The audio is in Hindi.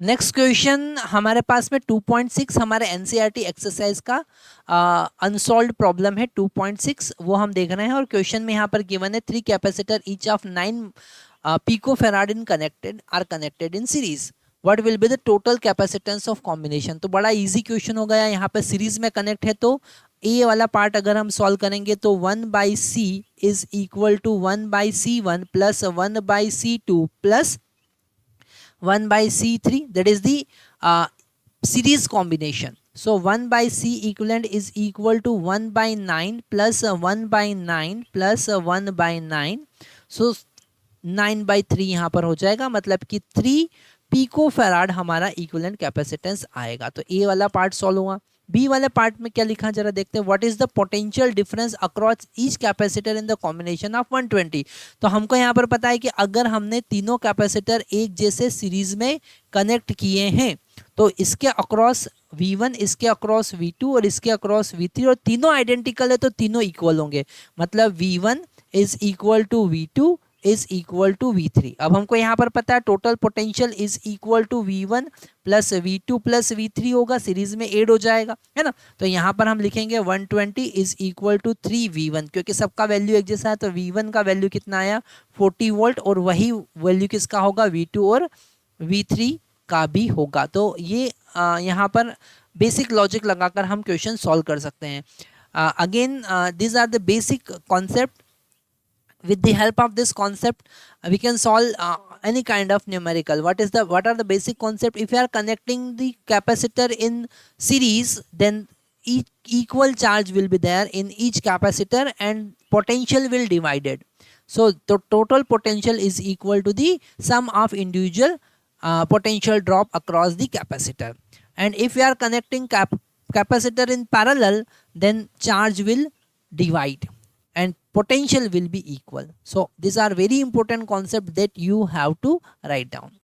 नेक्स्ट क्वेश्चन हमारे पास में 2.6 हमारे एनसीईआरटी एक्सरसाइज का अनसॉल्व्ड प्रॉब्लम है 2.6, वो हम देख रहे हैं। और क्वेश्चन में यहाँ पर गिवन है 3 capacitor each of 9 picofarad in connected are connected in series, what will be the total capacitance of combination. तो बड़ा इजी क्वेश्चन हो गया, यहाँ पर सीरीज में कनेक्ट है तो ए वाला पार्ट अगर हम सॉल्व करेंगे तो 1/c is equal to 1/c1 plus 1/c2 plus 1/c3, that is the series combination. So 1/c equivalent is equal to 1/9 plus 1/9 plus 1/9. So 9/3 यहाँ पर हो जाएगा, मतलब कि 3 पिको फैराड हमारा इक्विवेलेंट कैपेसिटेंस आएगा। तो ए वाला पार्ट सॉल्व हुआ। बी वाले पार्ट में क्या लिखा जरा देखते हैं, what is the potential difference across each capacitor in the combination of 120। तो हमको यहाँ पर पता है कि अगर हमने तीनों कैपेसिटर एक जैसे सीरीज में कनेक्ट किए हैं तो इसके अक्रॉस V1, इसके अक्रॉस V2 और इसके अक्रॉस V3, और तीनों आइडेंटिकल है तो तीनों इक्वल होंगे, मतलब V1 is equal to V2 is equal to V3। अब हमको यहाँ पर पता है total potential is equal to V1 plus V2 plus V3 होगा, सीरीज में ऐड हो जाएगा, है ना। तो यहाँ पर हम लिखेंगे 120 इज इक्वल टू 3V1, क्योंकि सबका वैल्यू एक जैसा है तो V1 का वैल्यू कितना आया 40 वोल्ट, और वही वैल्यू किसका होगा V2 और V3 का भी होगा। तो ये यहाँ पर बेसिक लॉजिक लगाकर हम क्वेश्चन सॉल्व कर सकते हैं। Again this are the basic concept. With the help of this concept we can solve any kind of numerical. What are the basic concept? If you are connecting the capacitor in series, then equal charge will be there in each capacitor and potential will divided. So the total potential is equal to the sum of individual potential drop across the capacitor. And if you are connecting capacitor in parallel, then charge will divide and potential will be equal. So these are very important concepts that you have to write down.